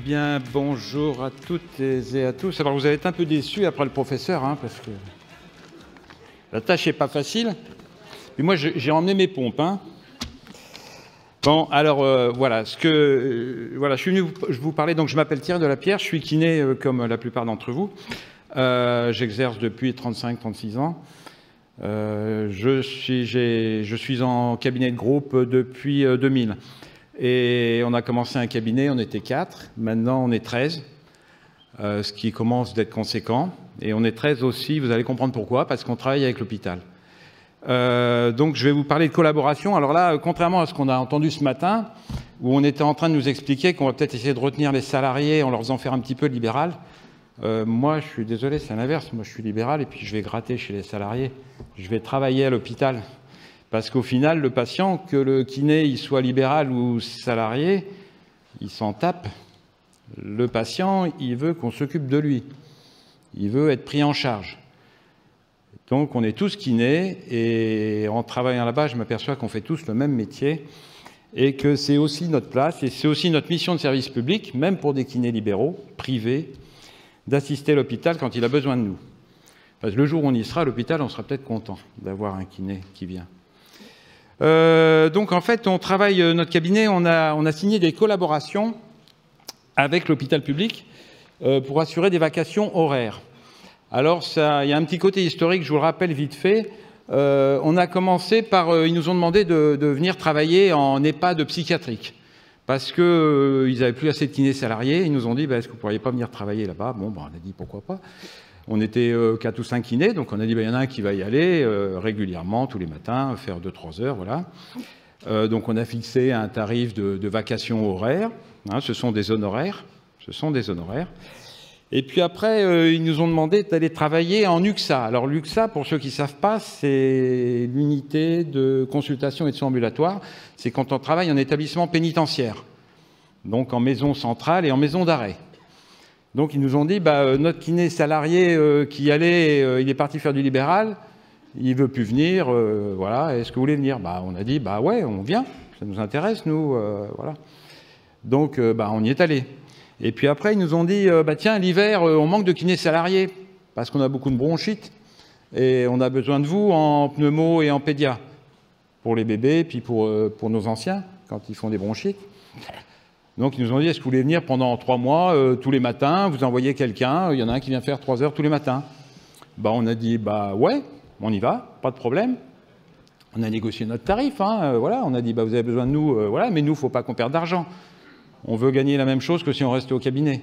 Bien, bonjour à toutes et à tous. Alors, vous allez être un peu déçus après le professeur, hein, parce que la tâche n'est pas facile. Et moi, j'ai emmené mes pompes. Hein. Bon, alors, voilà. Voilà, je suis venu vous parler. Donc, je m'appelle Thierry Delapierre. Je suis kiné, comme la plupart d'entre vous. J'exerce depuis 35-36 ans. Je suis en cabinet de groupe depuis 2000. Et on a commencé un cabinet, on était 4, maintenant on est 13, ce qui commence d'être conséquent. Et on est 13 aussi, vous allez comprendre pourquoi, parce qu'on travaille avec l'hôpital. Donc je vais vous parler de collaboration. Alors là, contrairement à ce qu'on a entendu ce matin, où on était en train de nous expliquer qu'on va peut-être essayer de retenir les salariés en leur faisant faire un petit peu de libéral, moi je suis désolé, c'est l'inverse, moi je suis libéral et puis je vais gratter chez les salariés, je vais travailler à l'hôpital. Parce qu'au final, le patient, que le kiné il soit libéral ou salarié, il s'en tape. Le patient, il veut qu'on s'occupe de lui. Il veut être pris en charge. Donc, on est tous kinés et en travaillant là-bas, je m'aperçois qu'on fait tous le même métier et que c'est aussi notre place et c'est aussi notre mission de service public, même pour des kinés libéraux, privés, d'assister l'hôpital quand il a besoin de nous. Parce que le jour où on y sera à l'hôpital, on sera peut-être content d'avoir un kiné qui vient. Donc en fait, on travaille, notre cabinet, on a signé des collaborations avec l'hôpital public pour assurer des vacations horaires. Alors il y a un petit côté historique, je vous le rappelle vite fait. On a commencé par, ils nous ont demandé de venir travailler en EHPAD psychiatrique parce qu'ils n'avaient plus assez de kinés salariés. Ils nous ont dit, est-ce que vous ne pourriez pas venir travailler là-bas? Bon, on a dit pourquoi pas. On était 4 ou 5 kinés, donc on a dit il y en a un qui va y aller régulièrement, tous les matins, faire 2-3 heures, voilà. Donc on a fixé un tarif de vacations horaires, hein, ce sont des honoraires, Et puis après, ils nous ont demandé d'aller travailler en UXA. Alors l'UXA, pour ceux qui ne savent pas, c'est l'unité de consultation et de soins ambulatoires. C'est quand on travaille en établissement pénitentiaire, donc en maison centrale et en maison d'arrêt. Donc ils nous ont dit, notre kiné salarié qui allait, il est parti faire du libéral, il veut plus venir, voilà, est-ce que vous voulez venir? On a dit, ouais, on vient, ça nous intéresse, nous, voilà. Donc on y est allé. Et puis après, ils nous ont dit, tiens, l'hiver, on manque de kinés salariés, parce qu'on a beaucoup de bronchites, et on a besoin de vous en pneumo et en pédia, pour les bébés, puis pour nos anciens, quand ils font des bronchites. Donc, ils nous ont dit, est-ce que vous voulez venir pendant 3 mois, tous les matins, vous envoyez quelqu'un, il y en a un qui vient faire 3 heures tous les matins. On a dit, ouais, on y va, pas de problème. On a négocié notre tarif, hein, voilà. On a dit, vous avez besoin de nous, voilà, mais nous, il ne faut pas qu'on perde d'argent. On veut gagner la même chose que si on restait au cabinet.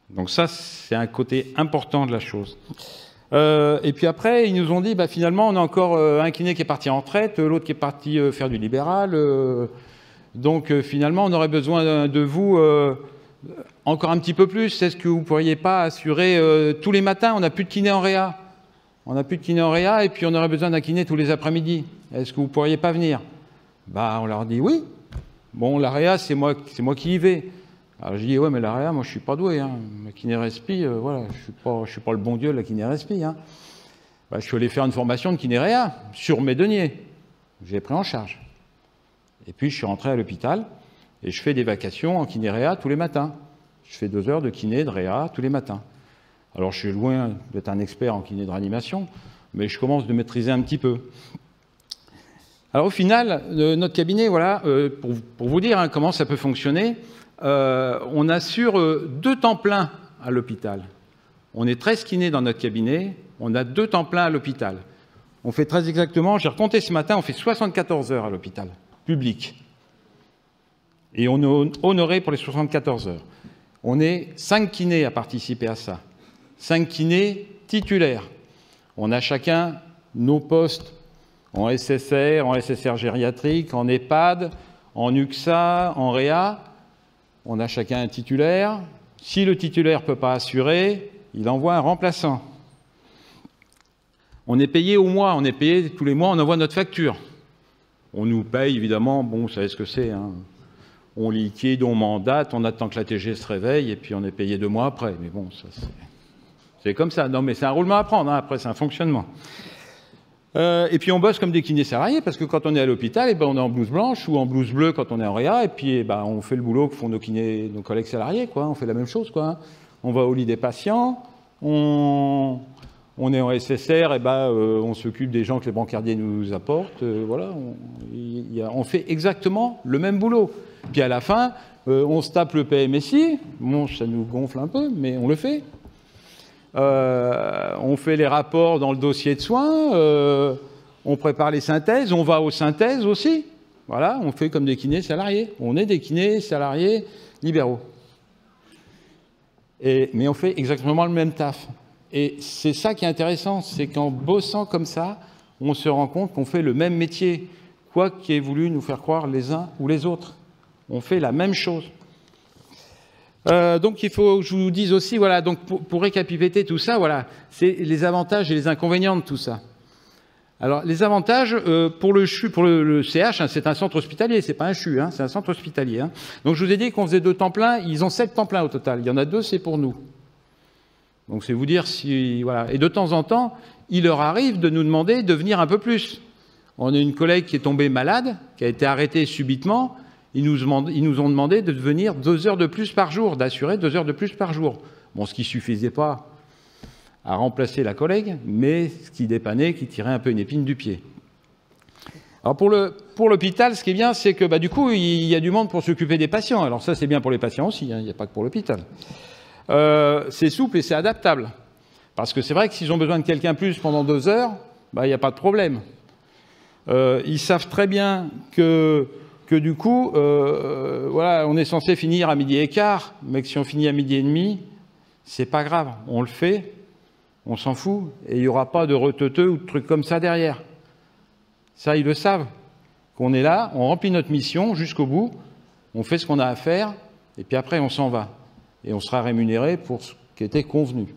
Donc ça, c'est un côté important de la chose. Et puis après, ils nous ont dit, finalement, on a encore un kiné qui est parti en retraite, l'autre qui est parti faire du libéral, donc finalement, on aurait besoin de vous encore un petit peu plus. Est-ce que vous ne pourriez pas assurer tous les matins? On n'a plus de kiné en réa. On n'a plus de kiné en réa et puis on aurait besoin d'un kiné tous les après-midi. Est-ce que vous ne pourriez pas venir? On leur dit oui. Bon, la réa, c'est moi qui y vais. Alors je dis, ouais, mais la réa, moi je ne suis pas doué. Hein. La kiné respi, voilà, je suis pas le bon Dieu de la kiné respi. Hein. Je suis allé faire une formation de kiné réa sur mes deniers. J'ai pris en charge. Et puis, je suis rentré à l'hôpital et je fais des vacations en kiné-réa tous les matins. Je fais 2 heures de kiné, de réa tous les matins. Alors, je suis loin d'être un expert en kiné de réanimation, mais je commence de maîtriser un petit peu. Alors, au final, notre cabinet, voilà, pour vous dire comment ça peut fonctionner, on assure 2 temps pleins à l'hôpital. On est 13 kinés dans notre cabinet, on a 2 temps pleins à l'hôpital. On fait très exactement, j'ai recompté ce matin, on fait 74 heures à l'hôpital public. Et on est honoré pour les 74 heures. On est 5 kinés à participer à ça. 5 kinés titulaires. On a chacun nos postes en SSR gériatrique, en EHPAD, en UXA, en réa. On a chacun un titulaire. Si le titulaire ne peut pas assurer, il envoie un remplaçant. On est payé au mois, on est payé tous les mois, on envoie notre facture. On nous paye, évidemment, vous savez ce que c'est, hein. On liquide, on mandate, on attend que la TG se réveille, et puis on est payé 2 mois après. Mais bon, ça c'est comme ça. Non, mais c'est un roulement à prendre, hein. Après c'est un fonctionnement. Et puis on bosse comme des kinés salariés, parce que quand on est à l'hôpital, on est en blouse blanche ou en blouse bleue quand on est en réa, et puis on fait le boulot que font nos kinés, nos collègues salariés, quoi. On fait la même chose, quoi. On va au lit des patients, on est en SSR, on s'occupe des gens que les brancardiers nous apportent. Voilà, on fait exactement le même boulot. Puis à la fin, on se tape le PMSI. Bon, ça nous gonfle un peu, mais on le fait. On fait les rapports dans le dossier de soins. On prépare les synthèses. On va aux synthèses aussi. Voilà, on fait comme des kinés salariés. On est des kinés salariés libéraux. Mais on fait exactement le même taf. Et c'est ça qui est intéressant, c'est qu'en bossant comme ça, on se rend compte qu'on fait le même métier, quoi qu'aient voulu nous faire croire les uns ou les autres. On fait la même chose. Donc il faut que je vous dise aussi, voilà, donc pour récapituler tout ça, voilà, c'est les avantages et les inconvénients de tout ça. Alors les avantages, pour le CH, hein, c'est un centre hospitalier, c'est pas un CHU, hein, c'est un centre hospitalier. Hein. Donc je vous ai dit qu'on faisait 2 temps plein, ils ont 7 temps plein au total, il y en a 2, c'est pour nous. Donc c'est vous dire si... Voilà. Et de temps en temps, il leur arrive de nous demander de venir un peu plus. On a une collègue qui est tombée malade, qui a été arrêtée subitement. Ils nous ont demandé de venir 2 heures de plus par jour, d'assurer 2 heures de plus par jour. Bon, ce qui ne suffisait pas à remplacer la collègue, mais ce qui dépannait, qui tirait un peu une épine du pied. Alors pour l'hôpital, ce qui est bien, c'est que du coup, il y a du monde pour s'occuper des patients. Alors ça, c'est bien pour les patients aussi, hein, il n'y a pas que pour l'hôpital. C'est souple et c'est adaptable. Parce que c'est vrai que s'ils ont besoin de quelqu'un plus pendant 2 heures, il n'y a pas de problème. Ils savent très bien que du coup, voilà, on est censé finir à 12h15, mais que si on finit à 12h30, c'est pas grave, on le fait, on s'en fout, et il n'y aura pas de reteuteux ou de trucs comme ça derrière. Ça, ils le savent, qu'on est là, on remplit notre mission jusqu'au bout, on fait ce qu'on a à faire, et puis après on s'en va. Et on sera rémunéré pour ce qui était convenu.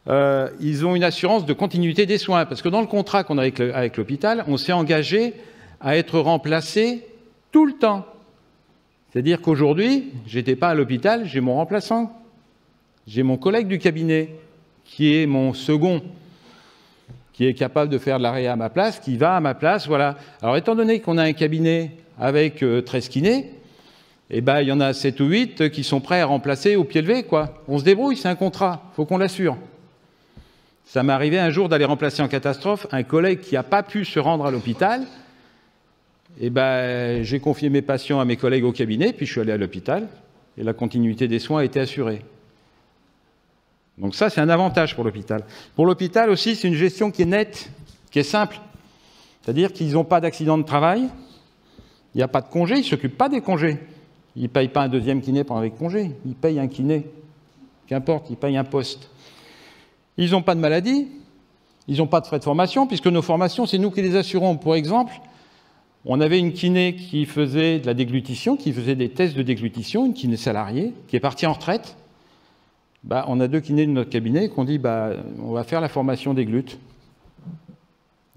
Ils ont une assurance de continuité des soins, parce que dans le contrat qu'on a avec l'hôpital, on s'est engagé à être remplacé tout le temps. C'est-à-dire qu'aujourd'hui, je n'étais pas à l'hôpital, j'ai mon remplaçant. J'ai mon collègue du cabinet, qui est mon second, qui est capable de faire de la réa à ma place, qui va à ma place, voilà. Alors, étant donné qu'on a un cabinet avec 13 kinés, il y en a 7 ou 8 qui sont prêts à remplacer au pied levé, quoi. On se débrouille, c'est un contrat, il faut qu'on l'assure. Ça m'est arrivé un jour d'aller remplacer en catastrophe un collègue qui n'a pas pu se rendre à l'hôpital. J'ai confié mes patients à mes collègues au cabinet, puis je suis allé à l'hôpital, et la continuité des soins a été assurée. Donc ça, c'est un avantage pour l'hôpital. Pour l'hôpital aussi, c'est une gestion qui est nette, qui est simple. C'est-à-dire qu'ils n'ont pas d'accident de travail, il n'y a pas de congé, ils ne s'occupent pas des congés. Ils ne payent pas un 2e kiné pendant les congés, ils payent un kiné. Qu'importe, ils payent un poste. Ils n'ont pas de maladie, ils n'ont pas de frais de formation, puisque nos formations, c'est nous qui les assurons. Pour exemple, on avait une kiné qui faisait de la déglutition, qui faisait des tests de déglutition, une kiné salariée, qui est partie en retraite. On a 2 kinés de notre cabinet qui ont dit on va faire la formation des glutes.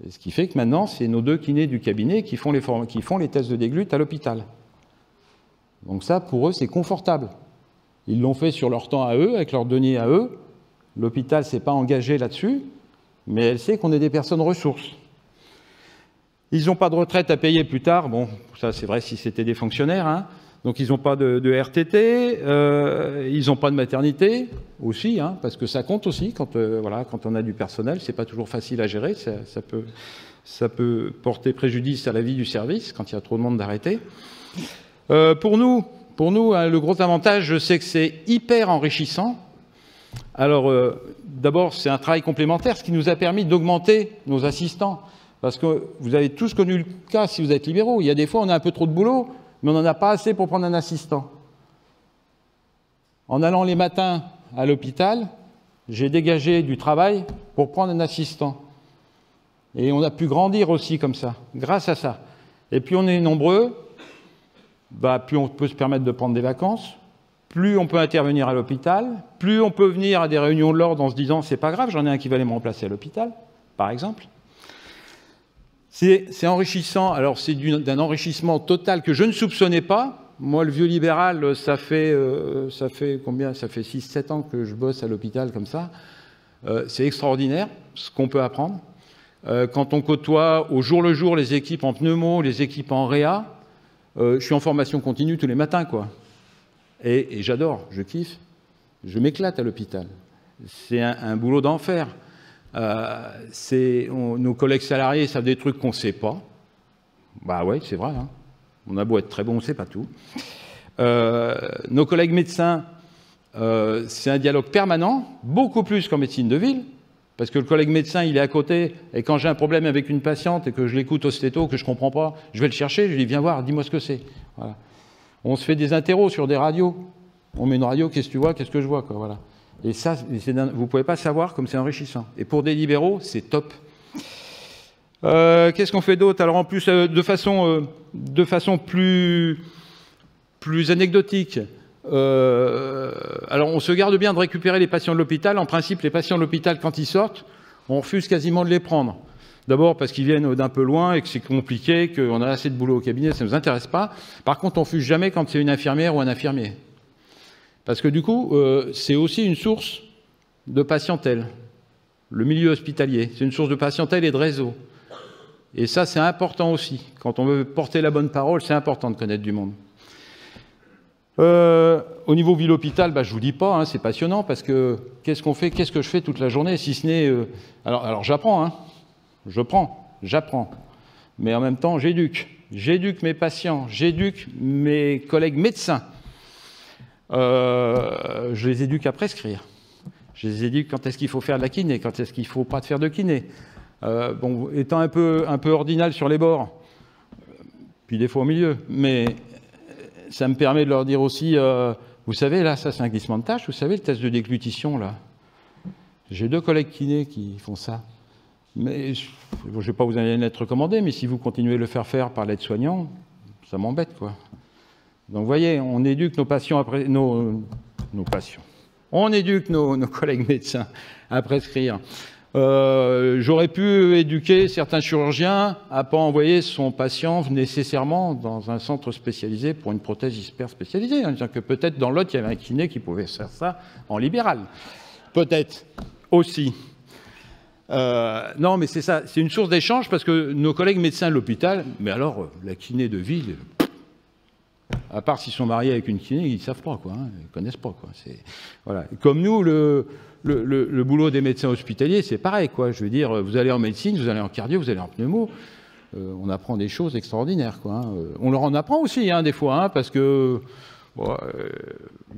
Et ce qui fait que maintenant, c'est nos 2 kinés du cabinet qui font les tests de déglutes à l'hôpital. Donc ça, pour eux, c'est confortable. Ils l'ont fait sur leur temps à eux, avec leurs deniers à eux. L'hôpital ne s'est pas engagé là-dessus, mais elle sait qu'on est des personnes ressources. Ils n'ont pas de retraite à payer plus tard. Bon, ça c'est vrai si c'était des fonctionnaires. Hein. Donc ils n'ont pas de RTT, ils n'ont pas de maternité aussi, hein, parce que ça compte aussi quand on a du personnel. C'est pas toujours facile à gérer. Ça peut porter préjudice à la vie du service quand il y a trop de monde d'arrêter. Pour nous, hein, le gros avantage, c'est que c'est hyper enrichissant. Alors, d'abord, c'est un travail complémentaire, ce qui nous a permis d'augmenter nos assistants. Parce que vous avez tous connu le cas si vous êtes libéraux. Il y a des fois, on a un peu trop de boulot, mais on n'en a pas assez pour prendre un assistant. En allant les matins à l'hôpital, j'ai dégagé du travail pour prendre un assistant. Et on a pu grandir aussi comme ça, grâce à ça. Et plus on est nombreux, plus on peut se permettre de prendre des vacances, plus on peut intervenir à l'hôpital, plus on peut venir à des réunions de l'ordre en se disant « c'est pas grave, j'en ai un qui va aller me remplacer à l'hôpital », par exemple. C'est enrichissant. Alors c'est d'un enrichissement total que je ne soupçonnais pas. Moi, le vieux libéral, ça fait combien? Ça fait 6-7 ans que je bosse à l'hôpital comme ça. C'est extraordinaire ce qu'on peut apprendre. quand on côtoie au jour le jour les équipes en pneumo, les équipes en réa, je suis en formation continue tous les matins, quoi. Et j'adore, je kiffe, je m'éclate à l'hôpital. C'est un boulot d'enfer. Nos collègues salariés savent des trucs qu'on ne sait pas. Bah ouais, c'est vrai. Hein. On a beau être très bon, on ne sait pas tout. Nos collègues médecins, c'est un dialogue permanent, beaucoup plus qu'en médecine de ville, parce que le collègue médecin, il est à côté, et quand j'ai un problème avec une patiente et que je l'écoute au stéto, que je ne comprends pas, je vais le chercher, je lui dis, viens voir, dis-moi ce que c'est. Voilà. On se fait des interros sur des radios. On met une radio, qu'est-ce que tu vois, qu'est-ce que je vois, quoi, voilà. Et ça, vous ne pouvez pas savoir comme c'est enrichissant. Et pour des libéraux, c'est top. Qu'est-ce qu'on fait d'autre? Alors en plus, de façon plus anecdotique, alors on se garde bien de récupérer les patients de l'hôpital. En principe, les patients de l'hôpital, quand ils sortent, on refuse quasiment de les prendre. D'abord parce qu'ils viennent d'un peu loin et que c'est compliqué, qu'on a assez de boulot au cabinet, ça ne nous intéresse pas. Par contre, on refuse jamais quand c'est une infirmière ou un infirmier. Parce que du coup, c'est aussi une source de patientèle. Le milieu hospitalier, c'est une source de patientèle et de réseau. Et ça, c'est important aussi. Quand on veut porter la bonne parole, c'est important de connaître du monde. Au niveau ville-hôpital, je ne vous dis pas, hein, c'est passionnant parce que qu'est-ce qu'on fait, qu'est-ce que je fais toute la journée, si ce n'est... Alors j'apprends, hein, j'apprends. Mais en même temps, j'éduque. J'éduque mes patients, j'éduque mes collègues médecins. Je les éduque à prescrire. Je les éduque quand est-ce qu'il faut faire de la kiné, quand est-ce qu'il ne faut pas faire de kiné. Bon, étant un peu ordinal sur les bords, puis des fois au milieu, mais ça me permet de leur dire aussi, vous savez, là, ça c'est un glissement de tâche, vous savez, le test de déglutition, là. J'ai 2 collègues kinés qui font ça. Mais je ne vais pas vous en être recommandé, mais si vous continuez de le faire faire par l'aide-soignant, ça m'embête, quoi. Donc, vous voyez, on éduque nos patients, nos patients. On éduque nos collègues médecins à prescrire. J'aurais pu éduquer certains chirurgiens à ne pas envoyer son patient nécessairement dans un centre spécialisé pour une prothèse hyper spécialisée, en disant que peut-être dans l'autre, il y avait un kiné qui pouvait faire ça en libéral. Peut-être aussi. Non, mais c'est ça, c'est une source d'échange parce que nos collègues médecins de l'hôpital, mais alors, la kiné de ville... À part s'ils sont mariés avec une kiné, ils ne savent pas, quoi, hein, ils ne connaissent pas, quoi. Voilà. Comme nous, le boulot des médecins hospitaliers, c'est pareil, quoi. Je veux dire, vous allez en médecine, vous allez en cardio, vous allez en pneumo, on apprend des choses extraordinaires, quoi. Hein. On leur en apprend aussi, hein, des fois, hein, parce que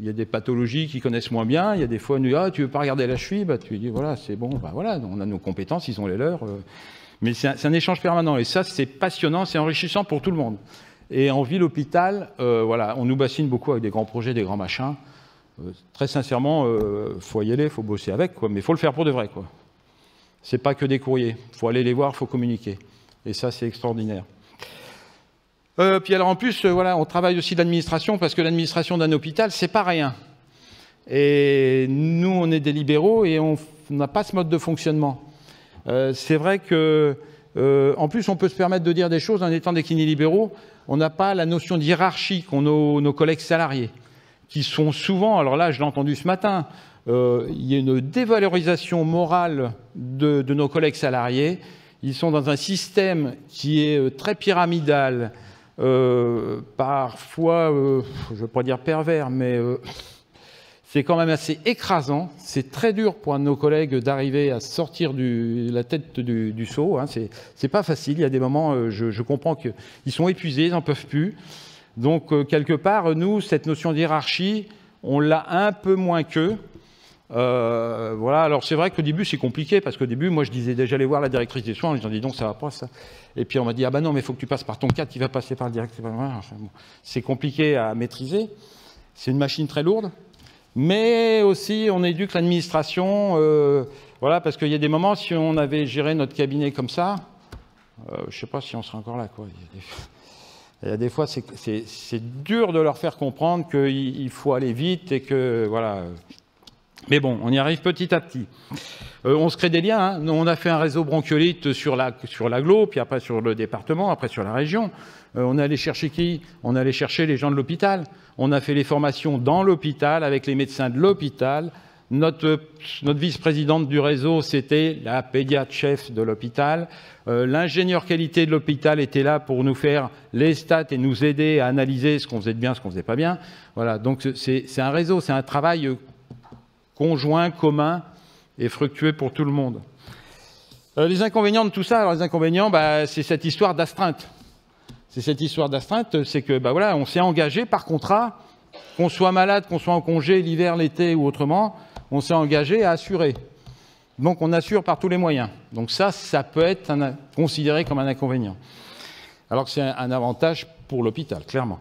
y a des pathologies qu'ils connaissent moins bien. Il y a des fois, on nous dit, tu veux pas regarder la cheville, tu lui dis, voilà, c'est bon, voilà, on a nos compétences, ils ont les leurs. Mais c'est un échange permanent, et ça, c'est passionnant, c'est enrichissant pour tout le monde. Et en ville-hôpital, voilà, on nous bassine beaucoup avec des grands projets, des grands machins. Très sincèrement, faut y aller, faut bosser avec, quoi, mais faut le faire pour de vrai, quoi. C'est pas que des courriers. Faut aller les voir, faut communiquer. Et ça, c'est extraordinaire. Puis alors en plus, voilà, on travaille aussi l'administration parce que l'administration d'un hôpital, c'est pas rien. Et nous, on est des libéraux et on n'a pas ce mode de fonctionnement. C'est vrai que, en plus, on peut se permettre de dire des choses en étant des kinés libéraux. On n'a pas la notion de hiérarchie qu'ont nos collègues salariés, qui sont souvent, alors là, je l'ai entendu ce matin, il y a une dévalorisation morale de nos collègues salariés. Ils sont dans un système qui est très pyramidal, parfois, je ne veux pas dire pervers, mais c'est quand même assez écrasant. C'est très dur pour un de nos collègues d'arriver à sortir la tête du seau. Hein. C'est pas facile. Il y a des moments, je comprends qu'ils sont épuisés, ils n'en peuvent plus. Donc, quelque part, nous, cette notion de hiérarchie, on l'a un peu moins qu'eux. Voilà. Alors, c'est vrai qu'au début, c'est compliqué, parce qu'au début, moi, je disais déjà aller voir la directrice des soins, en disant, dis donc, ça va pas, ça. Et puis, on m'a dit, ah ben non, mais il faut que tu passes par ton cadre, qui va passer par le directeur. Enfin, bon, c'est compliqué à maîtriser. C'est une machine très lourde. Mais aussi, on éduque l'administration, voilà, parce qu'il y a des moments, si on avait géré notre cabinet comme ça, je ne sais pas si on serait encore là, quoi. Il y a des fois, c'est dur de leur faire comprendre qu'il faut aller vite et que, voilà. Mais bon, on y arrive petit à petit. On se crée des liens, hein. On a fait un réseau bronchiolite sur l'agglo, puis après sur le département, après sur la région. On est allé chercher qui? On est allé chercher les gens de l'hôpital. On a fait les formations dans l'hôpital, avec les médecins de l'hôpital, Notre vice-présidente du réseau, c'était la pédiatre chef de l'hôpital. L'ingénieur qualité de l'hôpital était là pour nous faire les stats et nous aider à analyser ce qu'on faisait de bien, ce qu'on faisait pas bien. Voilà, donc c'est un réseau, c'est un travail conjoint, commun et fructueux pour tout le monde. Les inconvénients de tout ça, alors les inconvénients, c'est cette histoire d'astreinte. C'est cette histoire d'astreinte, c'est que voilà, on s'est engagé par contrat, qu'on soit malade, qu'on soit en congé l'hiver, l'été ou autrement, on s'est engagé à assurer. Donc on assure par tous les moyens. Donc ça peut être considéré comme un inconvénient. Alors que c'est un avantage pour l'hôpital, clairement.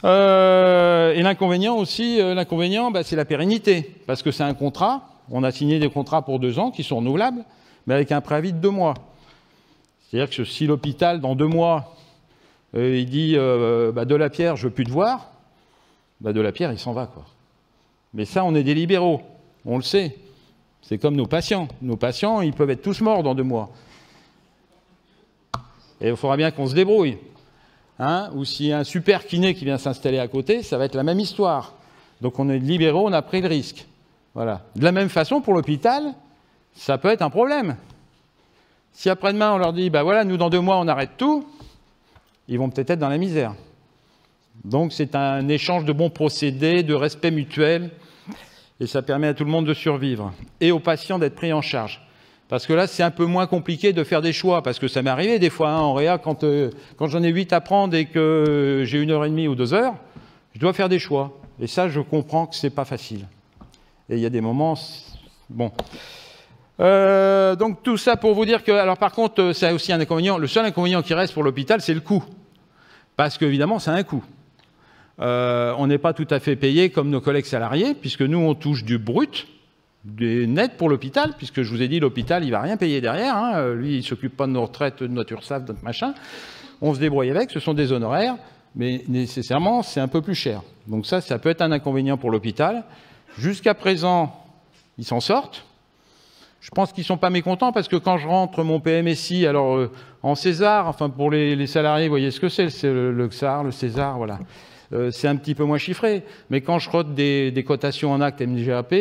Et l'inconvénient aussi, c'est la pérennité. Parce que c'est un contrat, on a signé des contrats pour 2 ans qui sont renouvelables, mais avec un préavis de 2 mois. C'est-à-dire que si l'hôpital, dans 2 mois, il dit Delapierre, je veux plus te voir, Delapierre, il s'en va, quoi. Mais ça, on est des libéraux, on le sait. C'est comme nos patients. Nos patients, ils peuvent être tous morts dans 2 mois. Et il faudra bien qu'on se débrouille. Hein, ou s'il y a un super kiné qui vient s'installer à côté, ça va être la même histoire. Donc on est libéraux, on a pris le risque. Voilà. De la même façon, pour l'hôpital, ça peut être un problème. Si après-demain, on leur dit, voilà, nous, dans 2 mois, on arrête tout, ils vont peut-être être dans la misère. Donc c'est un échange de bons procédés, de respect mutuel, et ça permet à tout le monde de survivre. Et aux patients d'être pris en charge. Parce que là, c'est un peu moins compliqué de faire des choix, parce que ça m'est arrivé des fois, en réa, quand j'en ai 8 à prendre et que j'ai 1h30 ou 2 heures, je dois faire des choix. Et ça, je comprends que c'est pas facile. Et il y a des moments... Bon. Donc tout ça pour vous dire que... Alors par contre, c'est aussi un inconvénient. Le seul inconvénient qui reste pour l'hôpital, c'est le coût. Parce qu'évidemment, c'est un coût. On n'est pas tout à fait payé comme nos collègues salariés, puisque nous, on touche du brut, du net pour l'hôpital, puisque je vous ai dit, l'hôpital, il ne va rien payer derrière. Hein. Lui, il ne s'occupe pas de nos retraites, de notre URSSAF, de notre machin. On se débrouille avec, ce sont des honoraires, mais nécessairement, c'est un peu plus cher. Donc ça peut être un inconvénient pour l'hôpital. Jusqu'à présent, ils s'en sortent. Je pense qu'ils ne sont pas mécontents, parce que quand je rentre mon PMSI, alors en César, enfin pour les salariés, vous voyez ce que c'est le XAR, le César, voilà. C'est un petit peu moins chiffré. Mais quand je rote des cotations en acte MGAP,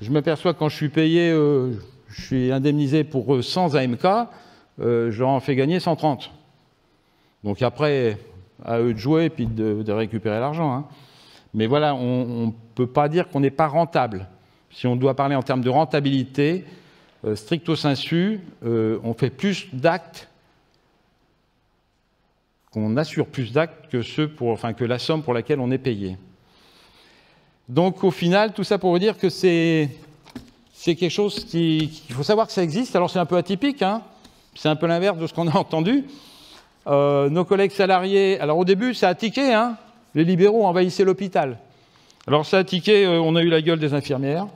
je m'aperçois que quand je suis payé, je suis indemnisé pour 100 AMK, je leur en fais gagner 130. Donc après, à eux de jouer et puis de récupérer l'argent. Hein. Mais voilà, on ne peut pas dire qu'on n'est pas rentable. Si on doit parler en termes de rentabilité, stricto sensu, on fait plus d'actes, qu'on assure plus d'actes que la somme pour laquelle on est payé. Donc au final, tout ça pour vous dire que c'est quelque chose qu'il faut savoir que ça existe. Alors c'est un peu atypique, hein, c'est un peu l'inverse de ce qu'on a entendu. Nos collègues salariés, alors au début ça a tiqué, hein, les libéraux envahissaient l'hôpital. Alors ça a tiqué, on a eu la gueule des infirmières,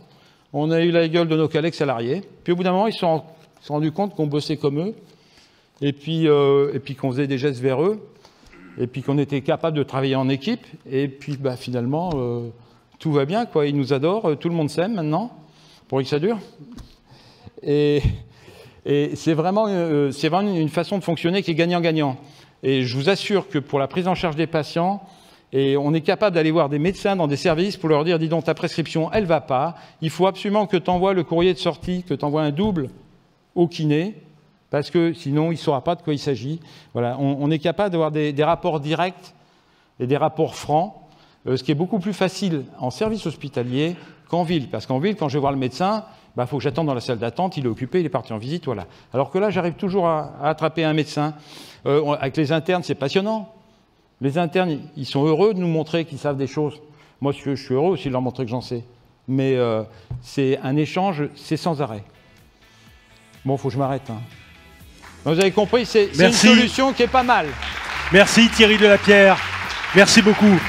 on a eu la gueule de nos collègues salariés, puis au bout d'un moment ils se sont rendus compte qu'on bossait comme eux, et puis qu'on faisait des gestes vers eux, et puis qu'on était capable de travailler en équipe, et puis finalement tout va bien, quoi. Ils nous adorent, tout le monde s'aime maintenant, pourvu que ça dure. Et c'est vraiment une façon de fonctionner qui est gagnant-gagnant. Et je vous assure que pour la prise en charge des patients, et on est capable d'aller voir des médecins dans des services pour leur dire, dis donc, ta prescription, elle ne va pas, il faut absolument que tu envoies le courrier de sortie, que tu envoies un double au kiné, parce que sinon, il ne saura pas de quoi il s'agit. Voilà, on est capable d'avoir des rapports directs et des rapports francs, ce qui est beaucoup plus facile en service hospitalier qu'en ville. Parce qu'en ville, quand je vais voir le médecin, faut que j'attende dans la salle d'attente, il est occupé, il est parti en visite, voilà. Alors que là, j'arrive toujours à attraper un médecin. Avec les internes, c'est passionnant. Les internes, ils sont heureux de nous montrer qu'ils savent des choses. Moi, je suis heureux aussi de leur montrer que j'en sais. Mais c'est un échange, c'est sans arrêt. Bon, il faut que je m'arrête. Hein. Vous avez compris, c'est une solution qui est pas mal. Merci Thierry Delapierre. Merci beaucoup.